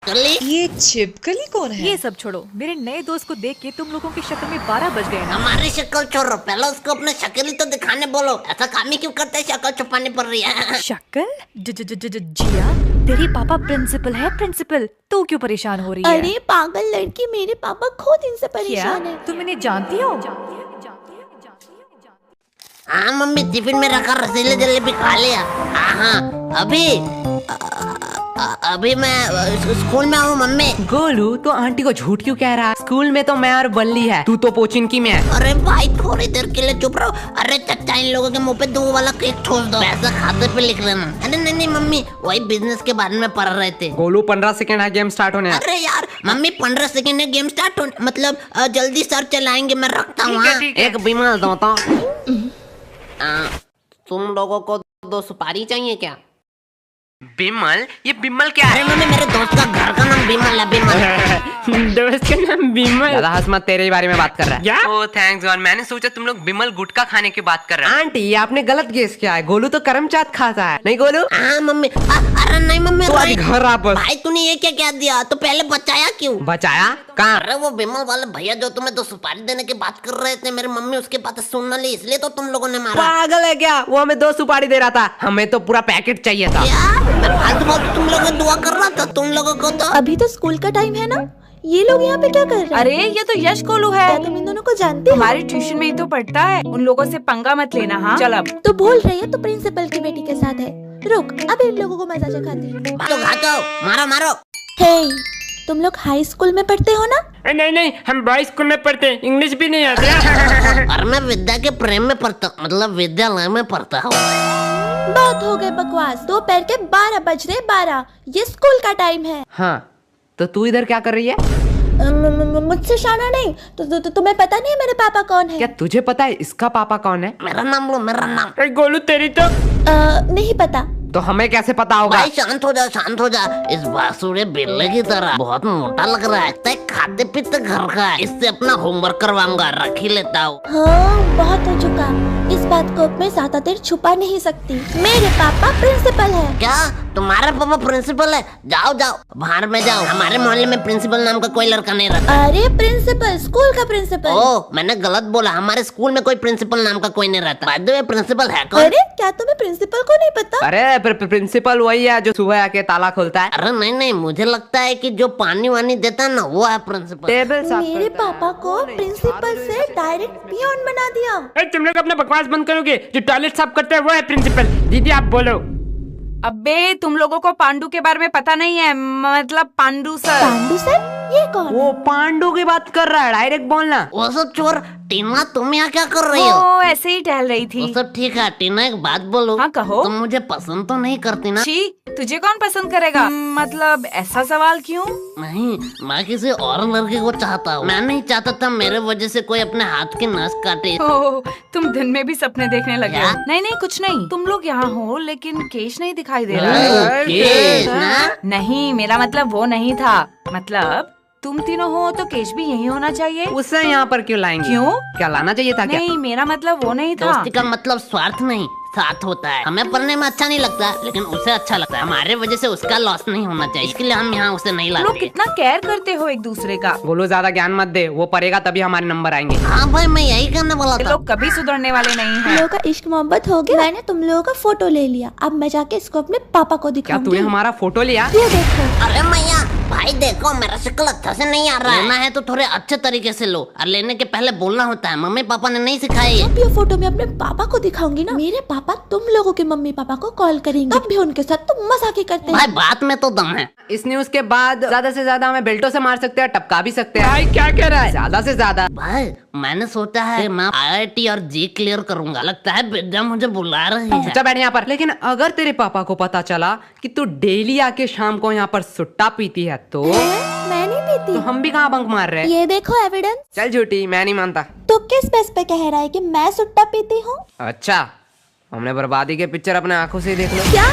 छिपकली। ये छिपकली कौन है? ये सब छोड़ो, मेरे नए दोस्त को देख के तुम लोगों की शक्ल में 12 बज गए ना। हमारी शक्ल छोड़ो, पहले उसको अपने शक्ल ही तो दिखाने बोलो। ऐसा काम ही क्यों करते हैं, शक्ल छुपानी पड़ रही है। शक्ल? जिया, तेरी पापा प्रिंसिपल है, प्रिंसिपल। तू क्यों परेशान हो रही है? अरे पागल लड़की, मेरे पापा खुद इनसे परेशान है। तुम इन्हें जानती हो? हाँ मम्मी, टिफिन में रखा रसीले जलेबी खा लिया। हाँ अभी मैं स्कूल में हूँ मम्मी। गोलू, तो आंटी को झूठ क्यों कह रहा है? स्कूल में तो मैं और बल्ली है, तू तो पोचिनकी में है। अरे भाई थोड़ी देर के लिए चुप रहो। अरे चचा, इन लोगों के मुंह पे 2 वाला केक छोड़ दो, पैसा खाते पे लिख लेना। अरे नहीं मम्मी, वही बिजनेस के बारे में पढ़ रहे थे। गोलू 15 सेकंड है गेम स्टार्ट होने। अरे यार मम्मी, 15 सेकंड है गेम स्टार्ट होने, मतलब जल्दी सर चलाएंगे, मैं रखता हूँ। एक बीमार होता। तुम लोगों को 2 सुपारी चाहिए क्या? बिमल? ये बिमल क्या अरे मम्मी, मेरे दोस्त का घर का नाम बिमल है, बिमल। दोस्त का नाम बिमल? ज्यादा हंस मत, तेरे बारे में बात कर रहा है। ओह थैंक्स गॉड, मैंने सोचा तुम लोग बिमल गुटखा खाने की बात कर रहे हैं। आंटी, आपने गलत गेस किया है। गोलू तो करमचाट खाता है, नहीं गोलू? हाँ मम्मी। अरे नहीं मम्मी, तो आज घर वापस। भाई तूने ये क्या दिया? तो पहले बचाया क्यों? बचाया कहाँ? अरे वो बिमल वाले भैया जो तुम्हें 2 सुपारी देने की बात कर रहे थे, मेरी मम्मी उसके बात सुन ली, इसलिए तो तुम लोगों ने मारा। पागल है क्या? वो हमें 2 सुपारी दे रहा था, हमें तो पूरा पैकेट चाहिए था। मैं फालतू बात तुम लोगों दुआ कर रहा था तुम लोगों को तो। अभी तो स्कूल का टाइम है ना, ये लोग यहाँ पे क्या कर रहे हैं? अरे ये तो यश गोलू है। क्या तुम इन दोनों को जानते हो? हमारी ट्यूशन में ही तो पढ़ता है। उन लोगों से पंगा मत लेना। हाँ चल अब। तो भूल रही है, तो प्रिंसिपल की बेटी के साथ है। रुक, अब इन लोगों को मजा चखाती हूँ। मारो। हे, तुम लोग हाई स्कूल में पढ़ते हो ना? नहीं, हम बॉयज स्कूल में पढ़ते हैं, इंग्लिश भी नहीं आती। और मैं विद्या के प्रेम में पढ़ता, मतलब विद्यालय में पढ़ता हूँ। बहुत हो गए बकवास, दोपहर के 12 बज रहे। 12, ये स्कूल का टाइम है। हाँ, तो तू इधर क्या कर रही है? मुझसे शाना नहीं तो तुम्हें पता नहीं है मेरे पापा कौन है? क्या तुझे पता है इसका पापा कौन है? मेरा नाम लो, मेरा नाम। गोलू तेरी तो नहीं पता। तो हमें कैसे पता होगा? भाई शांत हो जा। इस बासुरे बिल्ले की तरह बहुत मोटा लग रहा है, तय खाते पीते घर का है। इससे अपना होमवर्क करवाऊंगा, रख ही लेता हूँ। हाँ, बहुत हो चुका। इस बात को मैं ज्यादा देर छुपा नहीं सकती। मेरे पापा प्रिंसिपल है। क्या तुम्हारा पापा प्रिंसिपल है? जाओ बाहर में जाओ। हमारे मोहल्ले में प्रिंसिपल नाम का कोई लड़का नहीं रहता। अरे प्रिंसिपल, स्कूल का प्रिंसिपल। ओह, मैंने गलत बोला। हमारे स्कूल में कोई प्रिंसिपल नाम का कोई नहीं रहता। बाय द वे, प्रिंसिपल है कौन? अरे क्या तुम्हें प्रिंसिपल को नहीं पता? अरे प्रिंसिपल वही है जो सुबह आके ताला खोलता है। अरे नहीं, मुझे लगता है कि जो पानी वानी देता है ना, वो है प्रिंसिपल। टेबल साफ मेरे पापा को प्रिंसिपल से डायरेक्ट पियोन बना दिया। तुम लोग अपना बकवास बंद करोगे? जो टॉयलेट साफ करते हैं वो है प्रिंसिपल। दीदी आप बोलो। अबे तुम लोगों को पांडु के बारे में पता नहीं है, मतलब पांडु सर। पांडु सर? ये कौन? वो पांडु की बात कर रहा है, डायरेक्ट बोलना। वो सब चोर। टीना, तुम यहाँ क्या कर रही हो? वो ऐसे ही टहल रही थी। वो सब ठीक है। टीना एक बात बोलो। हाँ कहो। तुम मुझे पसंद तो नहीं करती ना? छी, तुझे कौन पसंद करेगा? मतलब ऐसा सवाल क्यों? नहीं, मैं किसी और लड़के को चाहता हूँ। मैं नहीं चाहता था मेरे वजह से कोई अपने हाथ की नस काटे। ओह, तुम दिन में भी सपने देखने लगे हो? क्या? नहीं कुछ नहीं। तुम लोग यहाँ हो लेकिन केश नहीं दिखाई दे रहा है। केश ना? नहीं, मेरा मतलब वो नहीं था। मतलब तुम तीनों हो तो केश भी यही होना चाहिए। उससे यहाँ पर क्यों लाएंगे? क्यों? क्या लाना चाहिए था क्या? नहीं, मेरा मतलब वो नहीं था। दोस्ती का मतलब स्वार्थ नहीं, साथ होता है। हमें पढ़ने में अच्छा नहीं लगता, लेकिन उसे अच्छा लगता है। हमारे वजह से उसका लॉस नहीं होना चाहिए, इसके लिए हम यहाँ उसे नहीं लोग लाते। कितना केयर करते हो एक दूसरे का। बोलो ज्यादा ज्ञान मत दे, वो पढ़ेगा तभी हमारे नंबर आएंगे। हाँ भाई, मैं यही करने वाला ये था। लोग कभी सुधरने वाले नहीं तुम हैं। लोगों का इश्क मोहब्बत हो गया। मैंने तुम लोगों का फोटो ले लिया, अब मैं जाके इसको अपने पापा को क्या दिखाऊंगी। तूने हमारा फोटो लिया? ये देखो। अरे मैया, भाई देखो मेरा शक्ल अच्छा से नहीं आ रहा है। लेना है तो थोड़े अच्छे तरीके से लो, और लेने के पहले बोलना होता है। मम्मी पापा ने नहीं सिखाई है। जब ये फोटो मैं अपने पापा को दिखाऊंगी ना, मेरे पापा तुम लोगों के मम्मी पापा को कॉल करेंगे, तब भी उनके साथ तुम मजाक ही करते भाई हैं। बात में तो दम है। इस न्यूज के बाद ज्यादा से ज्यादा हमें बेल्टों से मार सकते हैं, टपका भी सकते हैं। भाई क्या कह रहा है? ज्यादा से ज्यादा। भाई मैंने सोचा है कि मैं IIT और जी क्लियर करूंगा। लगता है विद्या मुझे बुला रही है। चुपचाप बैठ यहाँ पर। लेकिन अगर तेरे पापा को पता चला कि तू डेली आके शाम को यहाँ पर सुट्टा पीती है तो मैं नहीं पीती। तो हम भी कहाँ बंक मार रहे हैं? ये देखो एविडेंस। चल झूठी, मैं नहीं मानता। तो किस बेस पे कह रहा है कि मैं सुट्टा पीती हूँ? अच्छा, हमने बर्बादी के पिक्चर अपने आंखों से ही देख लो। क्या?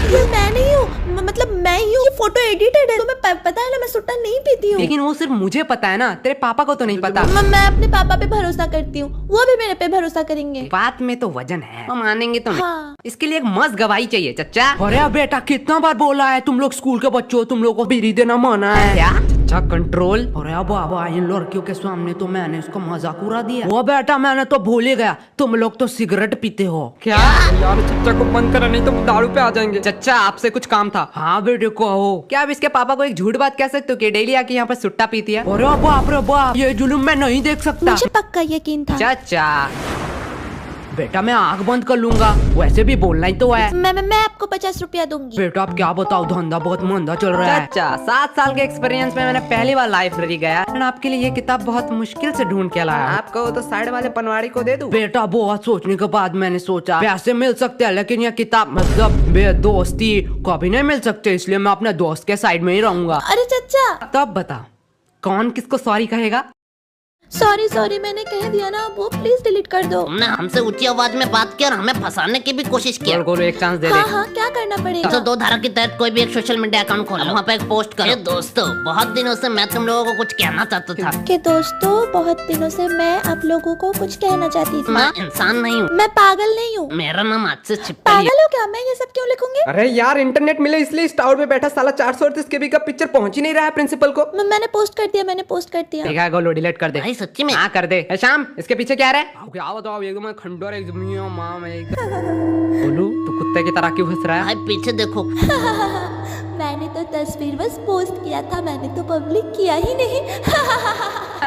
ये मैं नहीं हूँ, मतलब मैं ही हूँ। ये फोटो एडिटेड है, तुम्हें पता है ना मैं सुट्टा नहीं पीती हूँ। लेकिन वो सिर्फ मुझे पता है ना, तेरे पापा को तो नहीं पता। मैं अपने पापा पे भरोसा करती हूँ, वो भी मेरे पे भरोसा करेंगे। बात में तो वजन है, हम मानेंगे तो नहीं। हाँ। इसके लिए एक मस्त गवाही चाहिए चच्चा। अरे बेटा कितना बार बोला है, तुम लोग स्कूल के बच्चों, तुम लोग को बीड़ी देना माना है क्या? अच्छा कंट्रोल। अरे बाबा इन लड़कियों के सामने तो मैंने इसको मजाक उड़ा दिया। वो बेटा मैंने तो भूल ही गया, तुम लोग तो सिगरेट पीते हो क्या? यार चच्चा को बंद करा नहीं तो दारू पे आ जाएंगे। चच्चा आपसे कुछ काम था। हाँ बेटे कहो। क्या आप इसके पापा को एक झूठ बात कह सकते हो कि डेली आके यहाँ पर सुट्टा पीती है? अरे बाप रे बाप, ये जुलूम मैं नहीं देख सकता। मुझे पक्का यकीन था। चाचा बेटा मैं आंख बंद कर लूंगा, वैसे भी बोलना ही तो है। मैं आपको 50 रुपया दूंगी। बेटा आप क्या बताओ, धंधा बहुत मंदा चल रहा है। चाचा 7 साल के एक्सपीरियंस में मैंने पहली बार लाइब्रेरी गया और आपके लिए ये किताब बहुत मुश्किल से ढूंढ के लाया। आप कहो तो साइड वाले पनवाड़ी को दे दूं? बेटा बहुत सोचने के बाद मैंने सोचा पैसे मिल सकते हैं लेकिन ये किताब मतलब बेदोस्ती कभी नहीं मिल सकते, इसलिए मैं अपने दोस्त के साइड में ही रहूंगा। अरे चच्चा तब बता कौन किसको सॉरी कहेगा? सॉरी मैंने कह दिया ना, वो प्लीज डिलीट कर दो। तुमने हमसे ऊंची आवाज में बात की और हमें फंसाने की भी कोशिश की। गोलू एक चांस दे दे। हाँ क्या करना पड़ेगा? 102 धारा के तहत कोई भी एक सोशल मीडिया अकाउंट खोलो, वहाँ पे एक पोस्ट करो। दोस्तों बहुत दिनों से मैं तुम लोगों को कुछ कहना चाहता था। कि दोस्तों बहुत दिनों से मैं आप लोगों को कुछ कहना चाहती थी। मैं इंसान नहीं हूँ, मैं पागल नहीं हूँ। मेरा नाम आज से छिपकली है। पागल हो क्या? मैं ये सब क्यों लिखूंगी? अरे यार इंटरनेट मिले इसलिए इस टावर पे बैठा साला 438 केबी का पिक्चर पहुंच ही नहीं रहा है प्रिंसिपल को। मैंने पोस्ट कर दिया, मैंने पोस्ट कर दिया। देखा गोलू डिलीट कर दे। भाई सच्ची में? हाँ कर दे। शाम इसके पीछे क्या रहा है? क्या बताओ एकदम खंडोर एकदम मां में एकदम। गोलू तू कुत्ते की तरह क्यों हंस रहा है? भाई पीछे देखो। मैंने तो तस्वीर बस पोस्ट किया था, मैंने तो पब्लिक किया ही नहीं।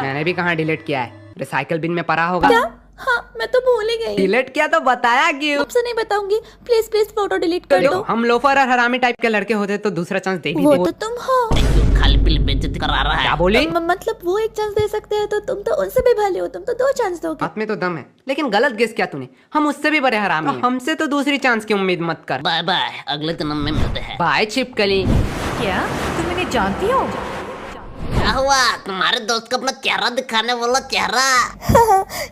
मैंने भी कहाँ डिलीट किया है, रिसाइकल बिन में पड़ा होगा। क्या? हाँ मैं तो भूल ही गई। डिलीट किया तो बताया क्यों? आपसे नहीं बताऊंगी, प्लीज फोटो डिलीट कर दो। हम लोफर और हरामी टाइप के लड़के होते तो दूसरा चांस दे ही वो देते। तो तुम हो। खाली पीली बेइज्जती करा रहा है। क्या बोली? मतलब वो एक चांस दे सकते हैं तो तुम तो उनसे भी भले हो, तुम तो 2 चांस दोगे। बात में तो दम है, लेकिन गलत गेस किया तूने। हम उससे भी बड़े हरामी हैं। हमसे तो दूसरी चांस की उम्मीद मत कर। बाय बाय, अगले जन्म में मिलते हैं। बाय छिपकली। क्या तुम इन्हें जानती हो? क्या हुआ? तुम्हारे दोस्त को अपना चेहरा दिखाने वाला चेहरा।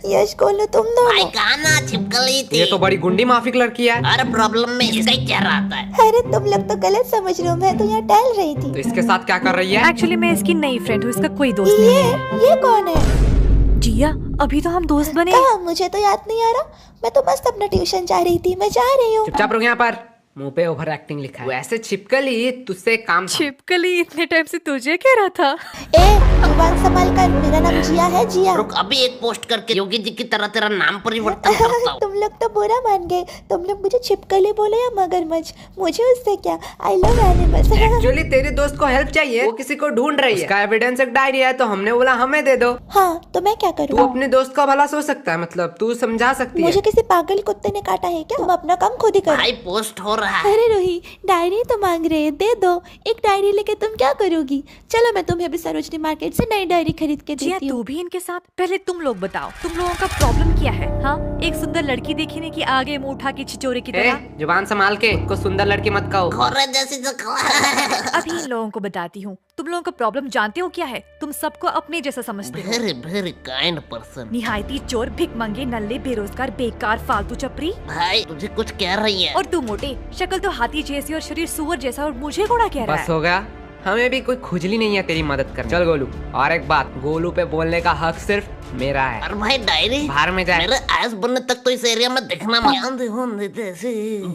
यश गोलू तुम भाई दोनों। कहा ना छिपकली थी। ये तो बड़ी गुंडी माफिक लड़की है। हर प्रॉब्लम में इसका ही चेहरा आता है। अरे तुम लोग तो गलत समझ रहे हो, मैं तो यहाँ टहल रही थी। तो इसके साथ क्या कर रही है? एक्चुअली मैं इसकी नई फ्रेंड हूँ, इसका कोई दोस्त नहीं है। ये कौन है? जिया अभी तो हम दोस्त बने। कहाँ? मुझे तो याद नहीं आ रहा। मैं तो मस्त अपना ट्यूशन जा रही थी, मैं जा रही हूँ। चुपचाप रुक यहाँ पर, मुंह पे ओवर एक्टिंग लिखा है। वैसे छिपकली तुझसे एक काम था। छिपकली इतने टाइम से तुझे कह रहा था। ए जुबान संभाल कर, मेरा नाम जिया है, जिया। रुक अभी एक पोस्ट करके योगी जी की तरह तेरा नाम परिवर्तन करता हूँ। तुम लोग तो बुरा मान गए, तुम लोग मुझे छिपकली बोले या मगरमच्छ, मुझे उससे क्या। I love animals. एक्चुअली तेरे दोस्त को हेल्प चाहिए, वो किसी को ढूंढ रही है। उसका एविडेंस एक डायरी है तो हमने बोला हमें दे दो। हाँ तो मैं क्या तू करूँ? अपने दोस्त का भला सोच सकता है, मतलब तू समझा सकती है। मुझे किसी पागल कुत्ते ने काटा है क्या? तुम अपना काम खुद ही करो। भाई पोस्ट हो रहा है। अरे रोही डायरी तो मांग रहे हैं, दे दो। एक डायरी लेके तुम क्या करोगी? चलो मैं तुम्हें अभी सरोजनी मार्केट से नई डायरी खरीद के जिया देती हूँ। तू भी इनके साथ। पहले तुम लोग बताओ, तुम लोगों का प्रॉब्लम क्या है? हाँ एक सुंदर लड़की देखी नहीं कि आगे मुंह उठा के छिचोरे की तरह। जुबान संभाल के, को सुंदर लड़की मत कहो। खोरे जैसी जो अभी इन लोगों को बताती हूँ। तुम लोगों का प्रॉब्लम जानते हो क्या है? तुम सबको अपने जैसा समझते हो। Very kind person. निहायती चोर, भिखमंगे, नल्ले, बेरोजगार, बेकार, फालतू चपरी। भाई तुझे कुछ कह रही है। और तू मोटे, शक्ल तो हाथी जैसी और शरीर सुअर जैसा, और मुझे घोड़ा कह रहा बस है। हो गया, हमें भी कोई खुजली नहीं है तेरी मदद कर। चल गोलू, और एक बात, गोलू पे बोलने का हक सिर्फ मेरा है। और भाई डायरी बाहर में जाए। मेरे आयस बनने तक तो इस एरिया में दिखना मत।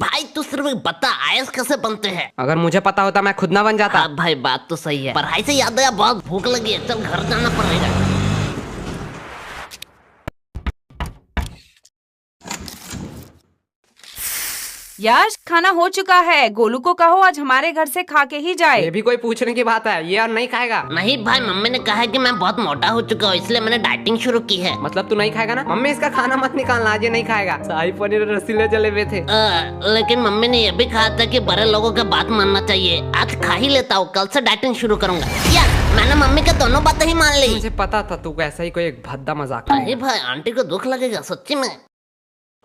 भाई तू सिर्फ बता आयस कैसे बनते हैं। अगर मुझे पता होता मैं खुद ना बन जाता। हाँ भाई बात तो सही है। पढ़ाई से याद आया, बहुत भूख लगी है, चल घर जाना पड़ेगा। यश खाना हो चुका है, गोलू को कहो आज हमारे घर से खा के ही जाए। ये भी कोई पूछने की बात है? ये और नहीं खाएगा? नहीं भाई मम्मी ने कहा है कि मैं बहुत मोटा हो चुका हूँ, इसलिए मैंने डाइटिंग शुरू की है। मतलब तू नहीं खाएगा ना? मम्मी इसका खाना मत निकालना, आज ये नहीं खाएगा। शाही पनीर और रसीले जले हुए थे। लेकिन मम्मी ने यह भी कहा था कि बड़े लोगों का बात मानना चाहिए। आज खा ही लेता हूँ, कल से डाइटिंग शुरू करूंगा। यार मैंने मम्मी का दोनों बातें ही मान ली। मुझे पता था तू ऐसा ही कोई एक भद्दा मजाक अरे भाई आंटी को दुख लगेगा सच्ची में।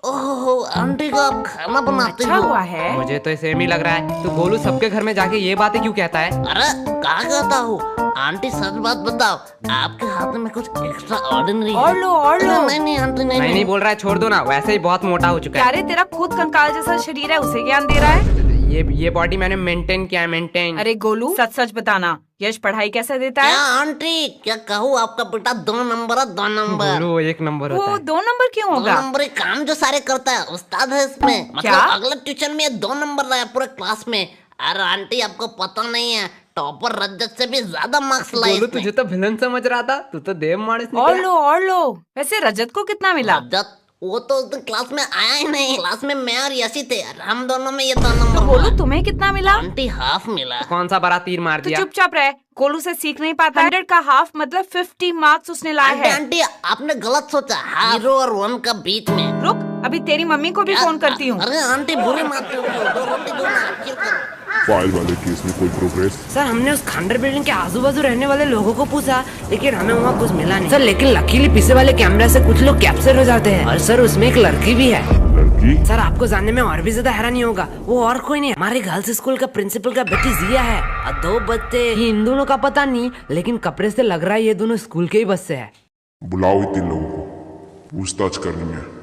ओहो आंटी को आप खाना बनाते अच्छा हो। हुआ है। मुझे तो सेम ही लग रहा है। तू गोलू सबके घर में जाके ये बातें क्यों कहता है? अरे कहा कहता हूँ आंटी, सच बात बताओ, आपके हाथ में कुछ एक्स्ट्रा ऑर्डिनरी है? और लो। नहीं आंटी नहीं। नहीं बोल रहा है, छोड़ दो ना, वैसे ही बहुत मोटा हो चुका है। अरे तेरा खुद कंकाल जैसा शरीर है, उसे ज्ञान दे रहा है। ये बॉडी मैंने मेंटेन किया है, मेंटेन। अरे गोलू सच सच बताना, यश पढ़ाई कैसे देता क्या है? आंटी, क्या कहूँ, आपका बेटा 2 नंबर है, 2 नंबर। वो 1 नंबर होता वो है। 2 नंबर क्यों 2 होगा? नंबर ही काम जो सारे करता है, उस्ताद है इसमें। क्या? मतलब अगले ट्यूशन में ये 2 नंबर रहा है पूरे क्लास में। अरे आंटी, आपको पता नहीं है, टॉपर रजत से भी ज्यादा मार्क्स लाए बोलो, इसने। तुझे तो विलन समझ रहा था, तू तो देव मार्क्स और लो। वैसे रजत को कितना मिला? रजत वो तो उस दिन क्लास में आया ही नहीं। क्लास में मैं और यशी थे, हम दोनों में ये 2 तो नंबर गोलू हुआ। तुम्हें कितना मिला? आंटी हाफ मिला। कौन सा बड़ा तीर मार तो दिया? चुपचाप रहे, गोलू से सीख नहीं पाता। 100 का हाफ मतलब 50 मार्क्स उसने लाए आंटी हैं। आंटी, आपने गलत सोचा, 0 और 1 का बीच में। रुक, अभी तेरी मम्मी को भी फोन करती हूँ। अरे आंटी बुरी मत करो, 2 रोटी दो ना, चिल करो। फाइल वाले केस में कोई प्रोग्रेस? सर, हमने उस खंडर बिल्डिंग के आजू बाजू रहने वाले लोगों को पूछा, लेकिन हमें वहाँ कुछ मिला नहीं सर। लेकिन लकीली पीछे वाले कैमरा से कुछ लोग कैप्चर हो जाते हैं। और सर, उसमें एक लड़की भी है। लड़की? सर, आपको जानने में और भी ज्यादा हैरानी होगा, वो और कोई नहीं, हमारे गर्ल्स स्कूल का प्रिंसिपल का बेटी जिया है। और 2 बच्चे, ये इन दोनों का पता नहीं, लेकिन कपड़े से लग रहा है ये दोनों स्कूल के ही बच्चे हैं। बुलाओ इन 3 लोगों को, पूछताछ करनी है।